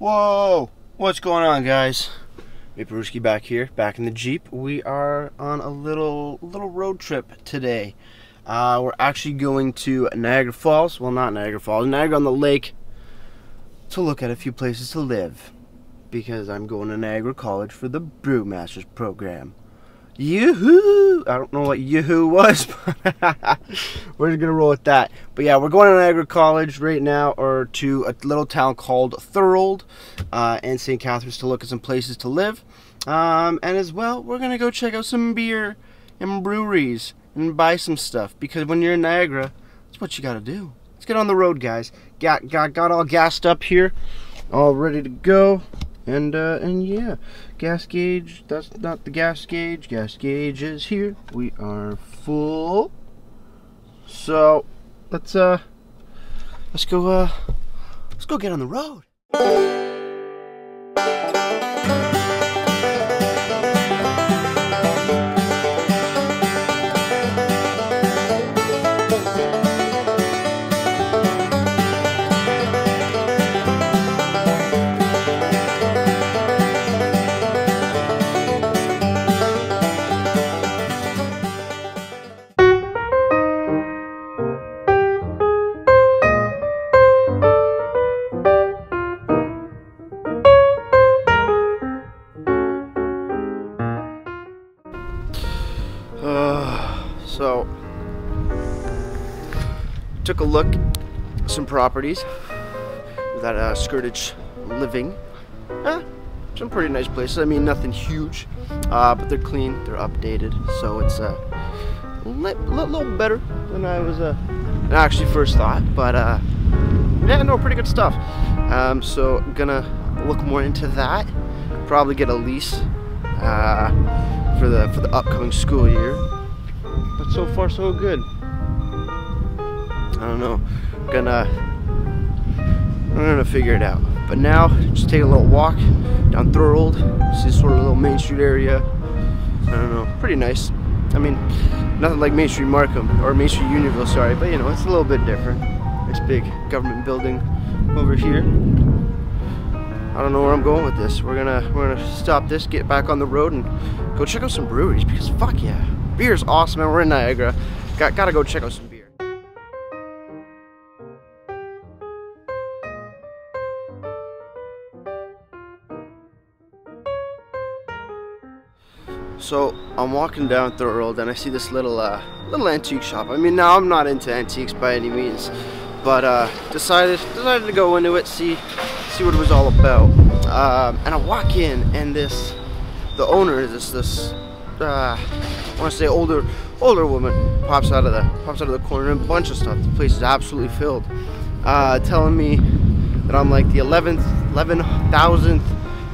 Whoa! What's going on, guys? Ruski back here, back in the Jeep. We are on a little road trip today. We're actually going to Niagara Falls. Well, not Niagara Falls, Niagara on the Lake, to look at a few places to live. Because I'm going to Niagara College for the Brewmasters program. Yoo-hoo! I don't know what yoo-hoo was, but we're just gonna roll with that. But yeah, we're going to Niagara College right now, or to a little town called Thorold and St. Catharines, to look at some places to live. And as well, we're gonna go check out some beer and breweries and buy some stuff, because when you're in Niagara, that's what you gotta do. Let's get on the road, guys. Got all gassed up here, all ready to go. And yeah, gas gauge, that's not the gas gauge. Gas gauge is here. We are full. So let's go get on the road. So took a look at some properties that skirtage living. Some pretty nice places. I mean, nothing huge, but they're clean, they're updated, so it's a little better than I was than I actually first thought. But yeah, no, pretty good stuff. So I'm gonna look more into that. Probably get a lease for the upcoming school year. But so far so good. I don't know. I'm gonna figure it out. But now, just take a little walk down Thorold. See sort of a little Main Street area. I don't know. Pretty nice. I mean, nothing like Main Street Markham or Main Street Unionville, sorry, but you know, it's a little bit different. It's big government building over here. I don't know where I'm going with this. We're gonna stop this, get back on the road, and go check out some breweries, because fuck yeah. Beer's awesome, and we're in Niagara. Gotta go check out some beer. So I'm walking down Thorold, and I see this little antique shop. I mean, now I'm not into antiques by any means, but decided to go into it, see what it was all about. And I walk in, and the owner is this I want to say older woman pops out of the corner, and a bunch of stuff. The place is absolutely filled, telling me that I'm like the 11,000th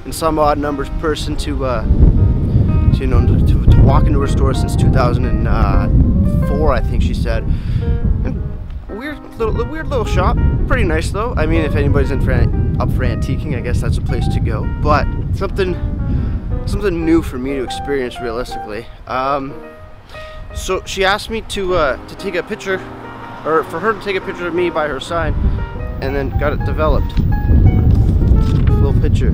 and some odd numbers person to walk into her store since 2004, I think she said. And weird little shop, pretty nice though. I mean, if anybody's up for antiquing, I guess that's a place to go. But something new for me to experience realistically. So she asked me to take a picture, or for her to take a picture of me by her side, and then got it developed. Little picture.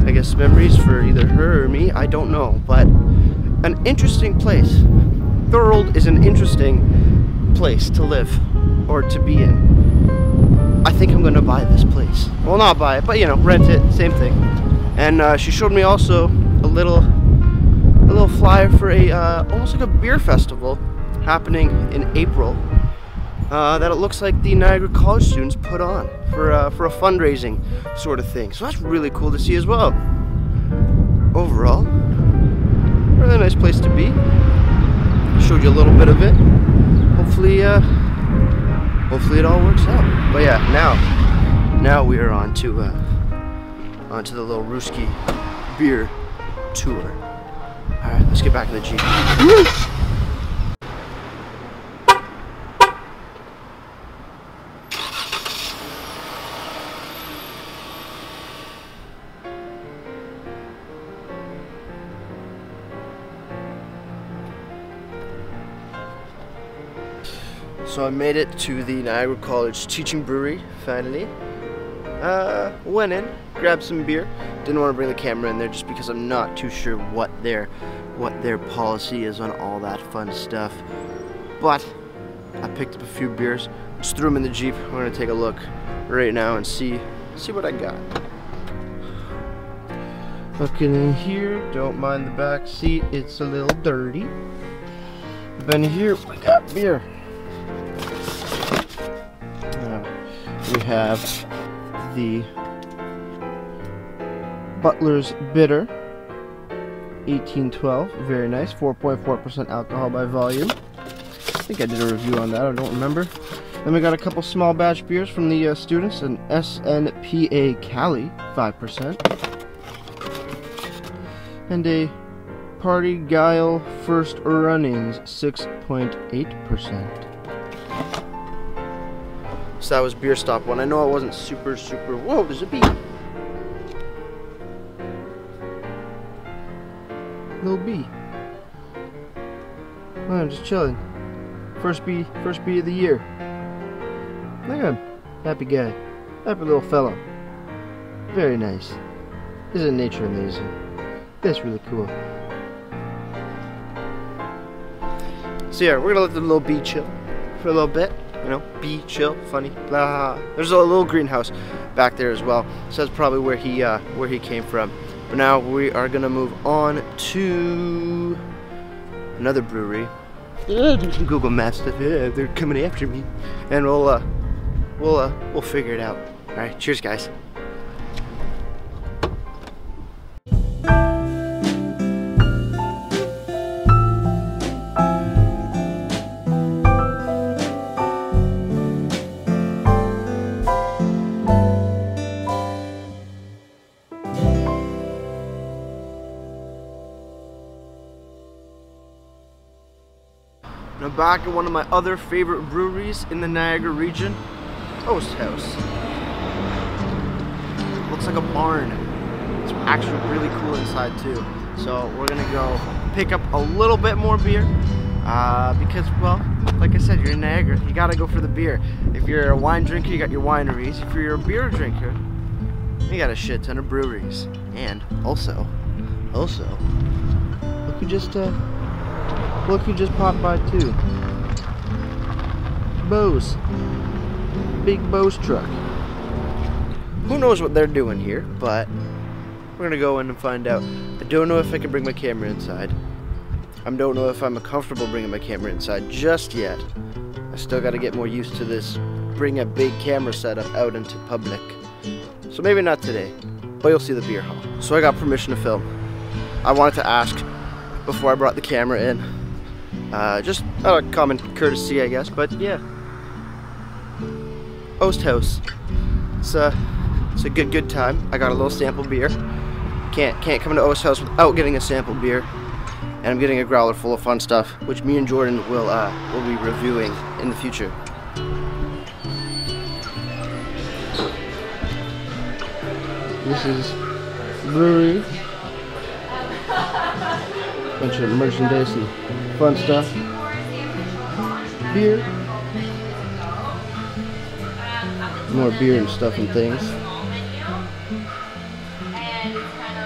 I guess memories for either her or me, I don't know, but an interesting place. Thorold is an interesting place to live, or to be in. I think I'm gonna buy this place. Well, not buy it, but you know, rent it, same thing. And she showed me also a little flyer for a almost like a beer festival happening in April that it looks like the Niagara College students put on for a fundraising sort of thing. So that's really cool to see as well. Overall, really nice place to be. Showed you a little bit of it. Hopefully it all works out. But yeah, now we are onto the little Ruski beer tour. All right, let's get back in the Jeep. So I made it to the Niagara College Teaching Brewery, finally. Went in, grabbed some beer. Didn't want to bring the camera in there just because I'm not too sure what their policy is on all that fun stuff. But I picked up a few beers, just threw them in the Jeep. We're gonna take a look right now and see what I got. Looking in here, don't mind the back seat, it's a little dirty. But in here, we got beer. We have the Butler's Bitter 1812, very nice, 4.4% alcohol by volume. I think I did a review on that, I don't remember. Then we got a couple small batch beers from the students, an SNPA Cali, 5%. And a Party Guile First Runnings, 6.8%. So that was Beer Stop 1. I know it wasn't super, whoa, there's a bee. Little bee. Oh, I'm just chilling. First bee of the year. Look at him. Happy guy. Happy little fellow. Very nice. Isn't nature amazing? That's really cool. So yeah, we're gonna let the little bee chill for a little bit. You know, bee chill, funny, blah. There's a little greenhouse back there as well. So that's probably where he came from. But now we are gonna move on to another brewery. Do some Google Maps stuff. Yeah, they're coming after me, and we'll figure it out. All right, cheers, guys. And I'm back at one of my other favorite breweries in the Niagara region, Toast House. Looks like a barn. It's actually really cool inside too. So we're gonna go pick up a little bit more beer because, well, like I said, you're in Niagara. You gotta go for the beer. If you're a wine drinker, you got your wineries. If you're a beer drinker, you got a shit ton of breweries. And also, look who just popped by too. Bose. Big Bose truck. Who knows what they're doing here, but we're gonna go in and find out. I don't know if I can bring my camera inside. I don't know if I'm comfortable bringing my camera inside just yet. I still gotta get more used to this, bring a big camera setup out into public. So maybe not today, but you'll see the beer hall. So I got permission to film. I wanted to ask before I brought the camera in. Just out of common courtesy, I guess, but yeah. Toast House. It's a good time. I got a little sample beer. Can't come to Toast House without getting a sample beer. And I'm getting a growler full of fun stuff, which me and Jordan will be reviewing in the future. This is Brewery. Bunch of merchandise and fun stuff. Beer. More beer and stuff and things.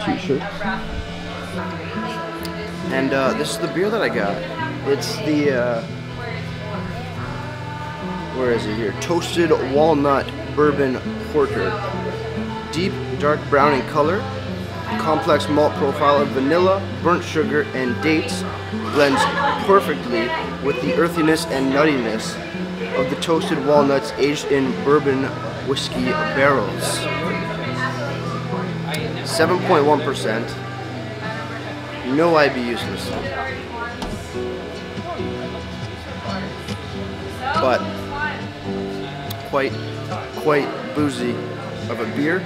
T-shirts. And this is the beer that I got. It's the, where is it here? Toasted Walnut Bourbon Porter. Deep, dark brown in color. Complex malt profile of vanilla, burnt sugar, and dates blends perfectly with the earthiness and nuttiness of the toasted walnuts aged in bourbon whiskey barrels. 7.1%. No IBUs in this one. But quite boozy of a beer.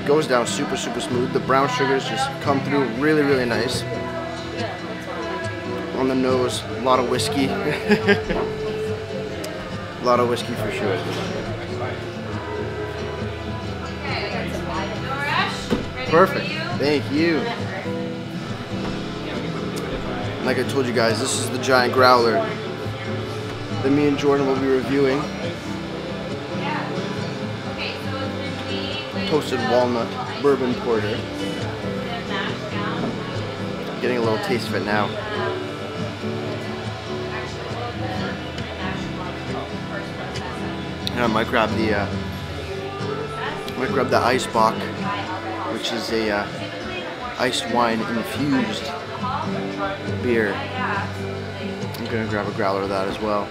Goes down super smooth. The brown sugars just come through really nice. On the nose, a lot of whiskey. A lot of whiskey for sure. Perfect. Thank you. Like I told you guys, this is the giant growler that me and Jordan will be reviewing. toasted walnut bourbon porter. Getting a little taste of it now. And I might grab the ice bock, which is a iced wine infused beer. I'm gonna grab a growler of that as well.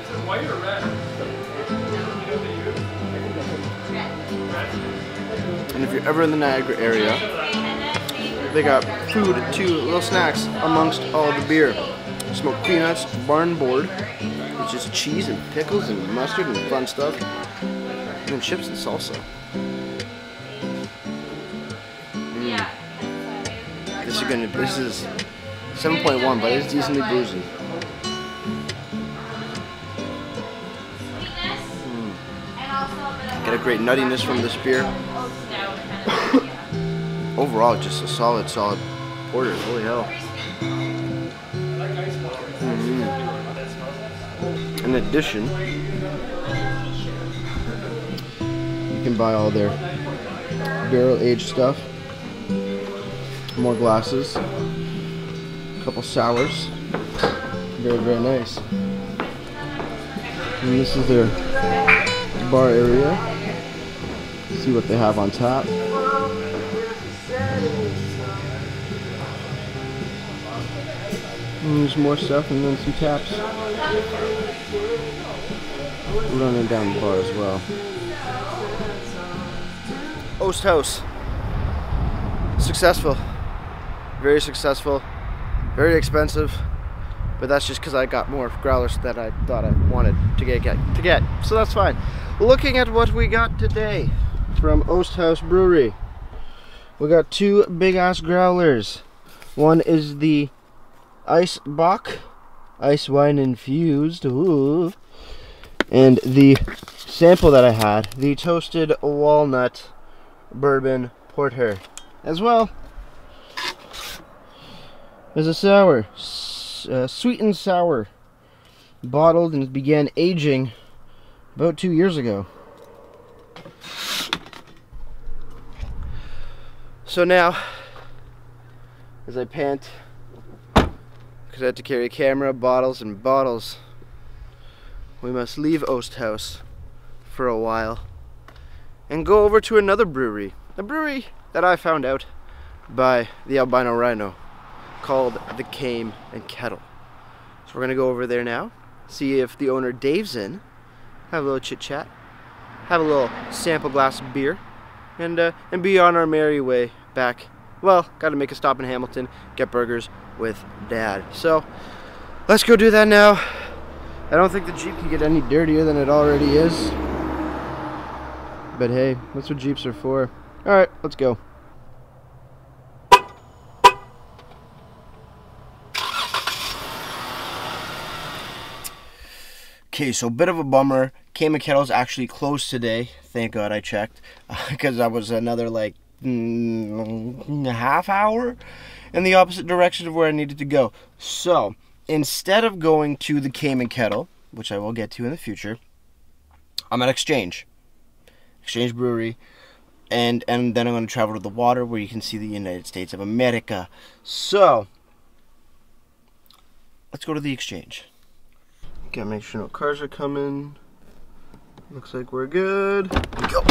And if you're ever in the Niagara area, they got food too, little snacks amongst all the beer. Smoked peanuts, barn board, which is cheese and pickles and mustard and fun stuff, and then chips and salsa. This is 7.1, but it's decently boozy. Get a great nuttiness from this beer. Overall, just a solid porter. Holy hell. In addition, you can buy all their barrel-aged stuff. More glasses. A couple sours. Very, very nice. And this is their bar area. See what they have on tap. And there's more stuff and then some taps. Running down the bar as well. Oast House. Successful. Very successful. Very expensive. But that's just because I got more growlers that I thought I wanted to get. So that's fine. Looking at what we got today from Oast House Brewery. We got two big ass growlers. One is the Ice Bock, ice wine infused. Ooh. And the sample that I had, the toasted walnut bourbon porter. As well as a sour, sweet and sour, bottled and began aging about 2 years ago. So now, as I pant, because I had to carry camera, bottles, and bottles, we must leave Oast House for a while and go over to another brewery. A brewery that I found out by the albino rhino, called the Cane and Kettle. So we're gonna go over there now, see if the owner Dave's in, have a little chit chat, have a little sample glass of beer, and be on our merry way back. Well, gotta make a stop in Hamilton, get burgers with Dad. So let's go do that now. I don't think the Jeep can get any dirtier than it already is, but hey, that's what Jeeps are for. Alright, let's go. Okay, so bit of a bummer. Cane and Kettle's actually closed today. Thank God I checked, because I was another like half hour in the opposite direction of where I needed to go. So instead of going to the Cane and Kettle, which I will get to in the future, I'm at Exchange Brewery, and then I'm going to travel to the water where you can see the United States of America. So let's go to the Exchange. Gotta make sure no cars are coming. Looks like we're good. Go.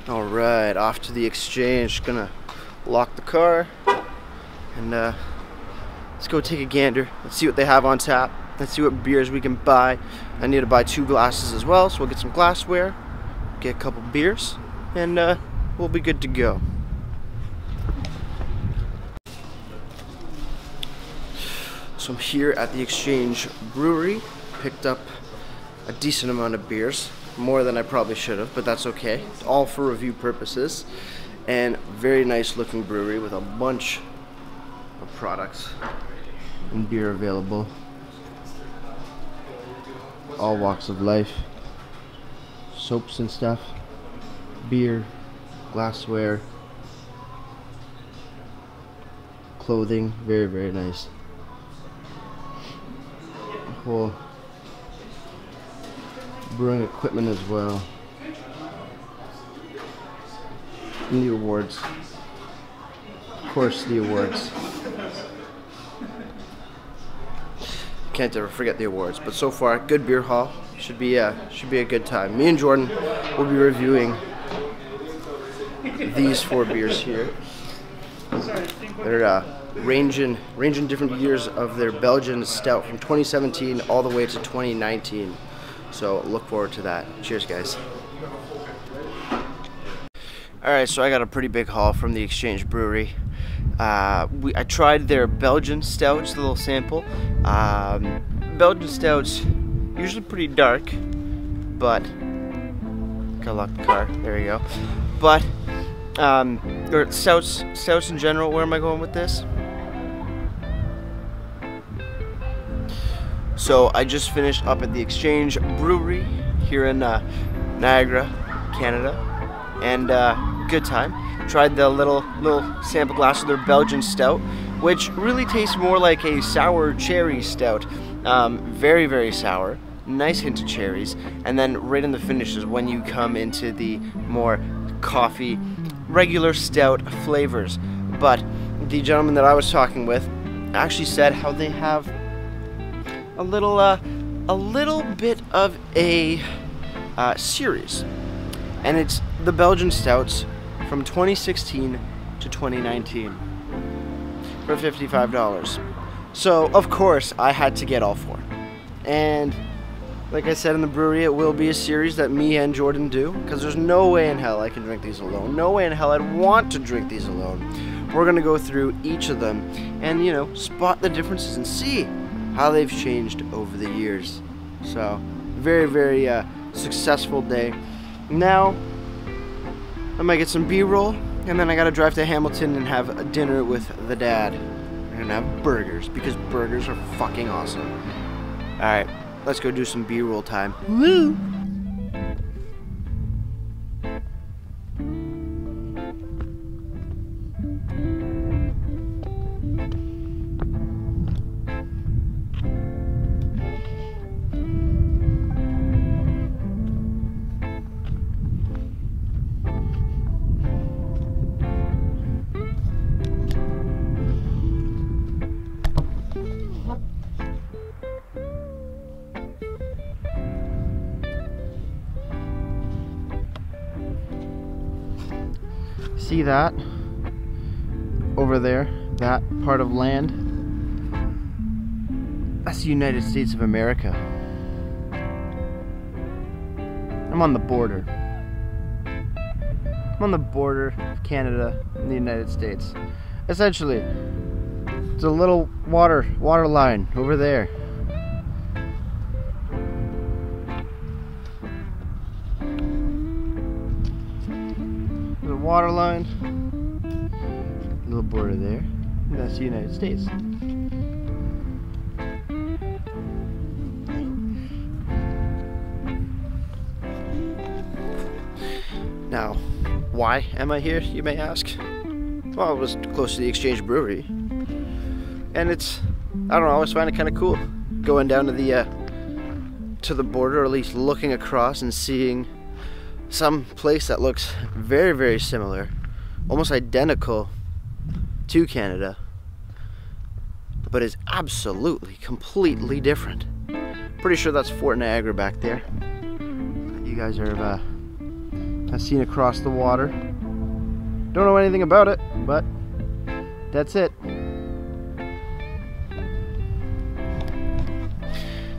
Alright, off to the Exchange. Gonna lock the car and let's go take a gander. Let's see what they have on tap. Let's see what beers we can buy. I need to buy 2 glasses as well, so we'll get some glassware, get a couple beers, and we'll be good to go. So I'm here at the Exchange Brewery. Picked up a decent amount of beers, more than I probably should have, but that's okay. It's all for review purposes. And very nice looking brewery with a bunch of products and beer available. All walks of life, soaps and stuff, beer, glassware, clothing, very, very nice. Whole brewing equipment as well. And the awards. Of course, the awards. Can't ever forget the awards. But so far, good beer haul. Should be a good time. Me and Jordan will be reviewing these 4 beers here. They're ranging different years of their Belgian stout from 2017 all the way to 2019. So look forward to that. Cheers, guys. Alright, so I got a pretty big haul from the Exchange Brewery. I tried their Belgian stout, just a little sample. Belgian stouts, usually pretty dark, but gotta lock the car, there you go. But, or stouts in general, where am I going with this? So I just finished up at the Exchange Brewery here in Niagara, Canada, and good time. Tried the little sample glass of their Belgian stout, which really tastes more like a sour cherry stout. Very, very sour, nice hint of cherries, and then right in the finish is when you come into the more coffee, regular stout flavors. But the gentleman that I was talking with actually said how they have a little bit of a series, and it's the Belgian stouts from 2016 to 2019 for $55. So of course I had to get all 4, and like I said in the brewery, it will be a series that me and Jordan do, because there's no way in hell I can drink these alone. No way in hell I'd want to drink these alone. We're gonna go through each of them and, you know, spot the differences and see how they've changed over the years. So very, very successful day. Now I might get some B-roll, and then I gotta drive to Hamilton and have a dinner with the dad. We're gonna have burgers, because burgers are fucking awesome. Alright, let's go do some B-roll time. Woo! See that over there, that part of land? That's the United States of America. I'm on the border. I'm on the border of Canada and the United States. Essentially, it's a little water line over there. Water line, little border there, and that's the United States. Now, why am I here, you may ask? Well, it was close to the Exchange Brewery, and it's, I don't know, I always find it kind of cool going down to the border, or at least looking across and seeing some place that looks very, very similar, almost identical to Canada, but is absolutely, completely different. Pretty sure that's Fort Niagara back there. You guys have seen across the water. Don't know anything about it, but that's it.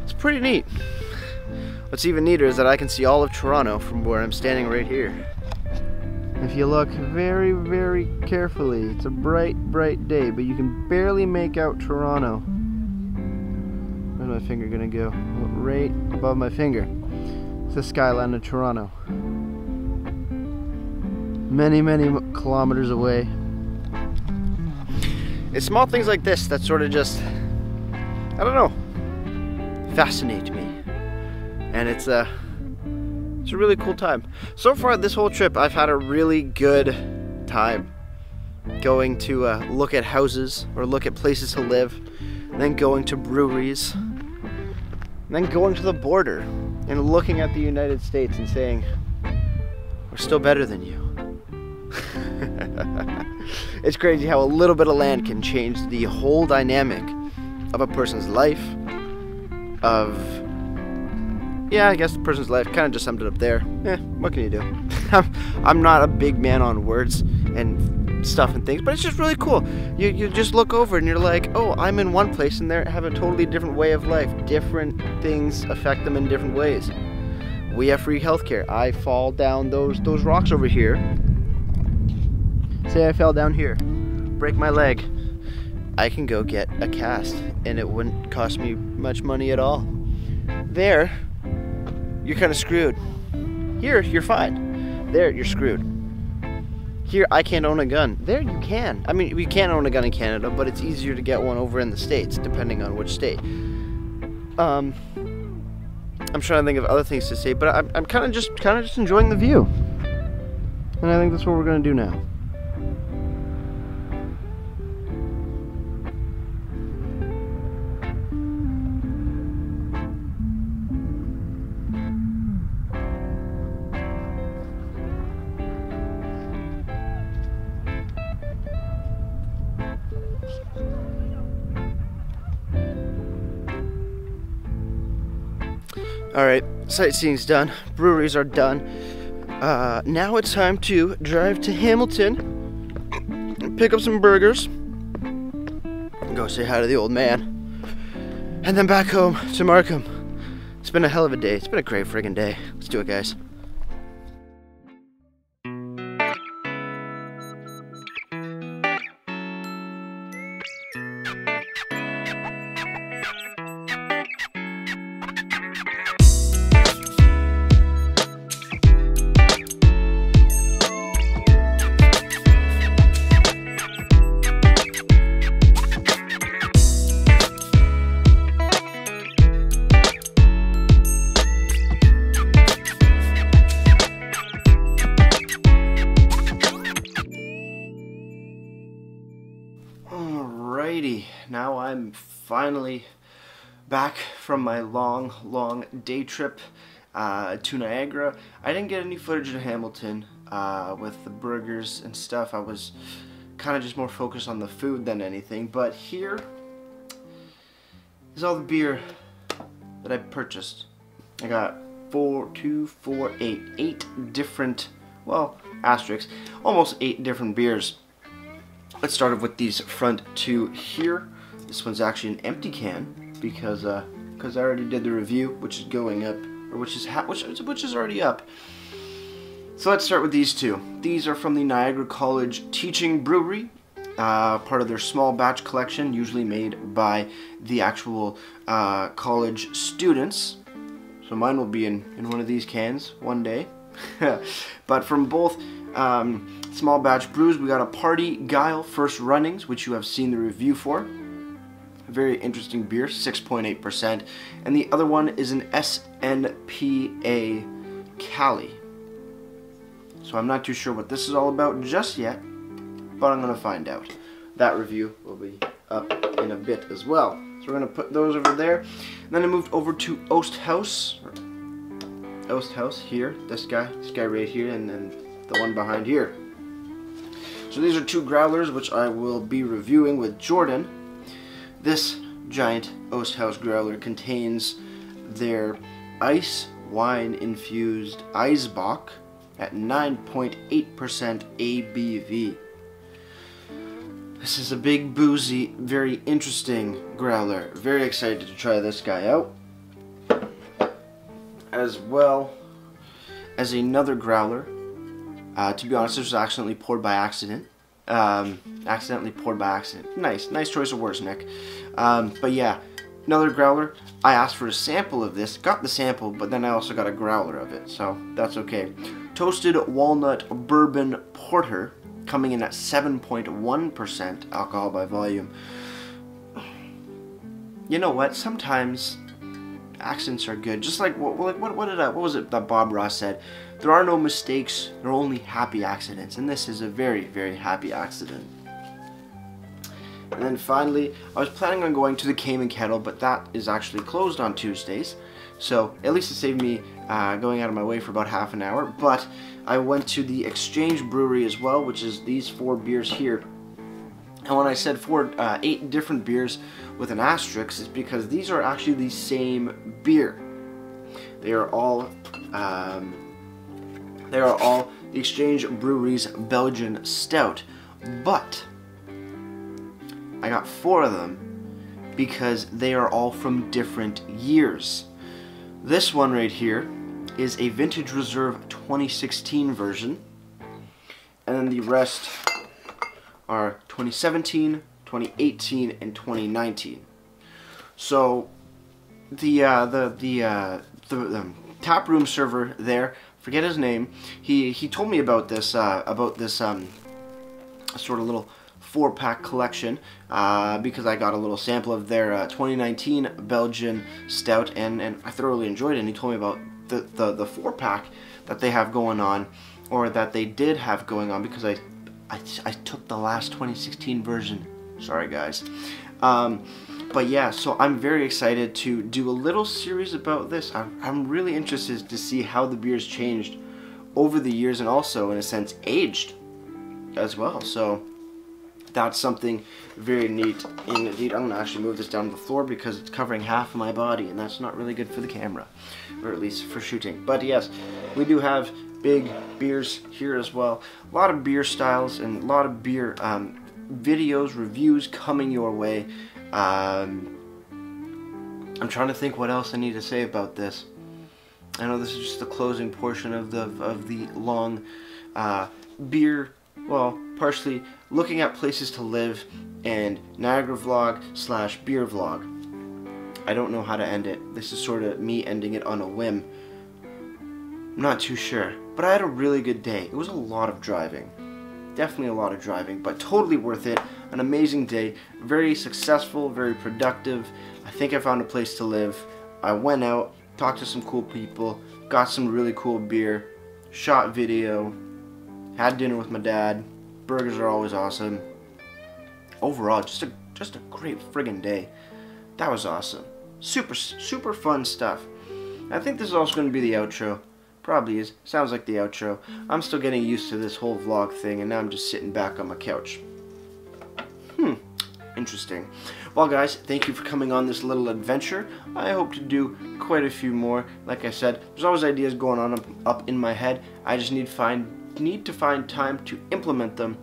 It's pretty neat. What's even neater is that I can see all of Toronto from where I'm standing right here. If you look very, very carefully, it's a bright, bright day, but you can barely make out Toronto. Where's my finger gonna go? Right above my finger. It's the skyline of Toronto. Many, many kilometers away. It's small things like this that sort of just, I don't know, fascinate me. And it's a really cool time. So far this whole trip I've had a really good time. going to look at houses or look at places to live, then going to breweries, then going to the border and looking at the United States and saying, we're still better than you. It's crazy how a little bit of land can change the whole dynamic of a person's life, I guess the person's life. Kind of just summed it up there. What can you do? I'm not a big man on words and stuff and things, but it's just really cool. You just look over and you're like, oh, I'm in one place and they have a totally different way of life. Different things affect them in different ways. We have free healthcare. I fall down those rocks over here. Say I fell down here, break my leg. I can go get a cast and it wouldn't cost me much money at all. There, you're kind of screwed. Here, you're fine. There, you're screwed. Here, I can't own a gun. There, you can. I mean, we can't own a gun in Canada, but it's easier to get one over in the States, depending on which state. I'm trying to think of other things to say, but I'm kind of just enjoying the view. And I think that's what we're going to do now. Alright, sightseeing's done, breweries are done. Now it's time to drive to Hamilton and pick up some burgers, go say hi to the old man, and then back home to Markham. It's been a hell of a day. It's been a great friggin' day. Let's do it, guys. Alrighty, now I'm finally back from my long day trip to Niagara. I didn't get any footage of Hamilton with the burgers and stuff. I was kind of just more focused on the food than anything, but here is all the beer that I purchased. I got 8 different, well, asterisks, almost 8 different beers. Let's start off with these front two here. This one's actually an empty can because I already did the review, which is going up, or which is already up. So let's start with these two. These are from the Niagara College Teaching Brewery, part of their small batch collection, usually made by the actual college students. So mine will be in one of these cans one day. But from both small batch brews, we got a Party Guile First Runnings, which you have seen the review for. A very interesting beer, 6.8%. And the other one is an SNPA Cali. So I'm not too sure what this is all about just yet, but I'm going to find out. That review will be up in a bit as well. So we're going to put those over there. And then I moved over to Oast House here, this guy right here, and then the one behind here. So these are 2 growlers which I will be reviewing with Jordan. This giant Oast House growler contains their ice wine infused Eisbock at 9.8% ABV. This is a big, boozy, very interesting growler. Very excited to try this guy out. As well as another growler. To be honest, this was accidentally poured by accident. Nice choice of words, Nick. But yeah, another growler. I asked for a sample of this, got the sample, but then I also got a growler of it, so that's okay. Toasted Walnut Bourbon Porter, coming in at 7.1% alcohol by volume. You know what? Sometimes accents are good. Just like what was it that Bob Ross said? There are no mistakes, there are only happy accidents, and this is a very, very happy accident. And then finally, I was planning on going to the Cayman Kettle, but that is actually closed on Tuesdays. So at least it saved me going out of my way for about half an hour. But I went to the Exchange Brewery as well, which is these 4 beers here. And when I said 8 different beers with an asterisk, it's because these are actually the same beer. They are all the Exchange Brewery's Belgian Stout, but I got 4 of them because they are all from different years. This one right here is a Vintage Reserve 2016 version, and then the rest are 2017, 2018, and 2019. So the tap room server there, forget his name, he told me about this sort of little 4-pack collection because I got a little sample of their 2019 Belgian Stout, and I thoroughly enjoyed it. And he told me about the 4-pack that they have going on, or that they did have going on, because I took the last 2016 version. Sorry guys. But yeah, so I'm very excited to do a little series about this. I'm really interested to see how the beer's changed over the years, and also in a sense aged as well. So that's something very neat indeed. I'm going to actually move this down to the floor because it's covering half of my body, and that's not really good for the camera, or at least for shooting. But yes, we do have big beers here as well. A lot of beer styles and a lot of beer videos, reviews coming your way. I'm trying to think what else I need to say about this. I know this is just the closing portion of the long beer, well, partially looking at places to live and Niagara vlog / beer vlog. I don't know how to end it. This is sort of me ending it on a whim. I'm not too sure, but I had a really good day. It was a lot of driving. Definitely a lot of driving, but totally worth it. An amazing day, very successful, very productive. I think I found a place to live. I went out, talked to some cool people, got some really cool beer, shot video, had dinner with my dad. Burgers are always awesome. Overall, just a great friggin' day. That was awesome. Super fun stuff. I think this is also going to be the outro. Probably is. Sounds like the outro. I'm still getting used to this whole vlog thing, and now I'm just sitting back on my couch. Interesting. Well guys, thank you for coming on this little adventure. I hope to do quite a few more. Like I said, there's always ideas going on up in my head. I just need to find time to implement them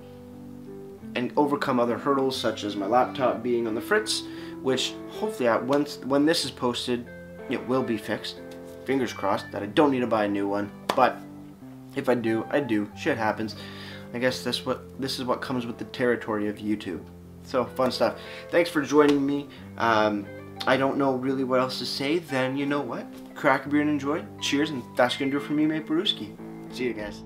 and overcome other hurdles, such as my laptop being on the fritz, which hopefully when this is posted, it will be fixed. Fingers crossed that I don't need to buy a new one, but if I do, I do. Shit happens. I guess this is what comes with the territory of YouTube. So fun stuff. Thanks for joining me. I don't know really what else to say. Then you know what? Crack a beer and enjoy. Cheers, and that's gonna do it for me, mate. Ruski. See you guys.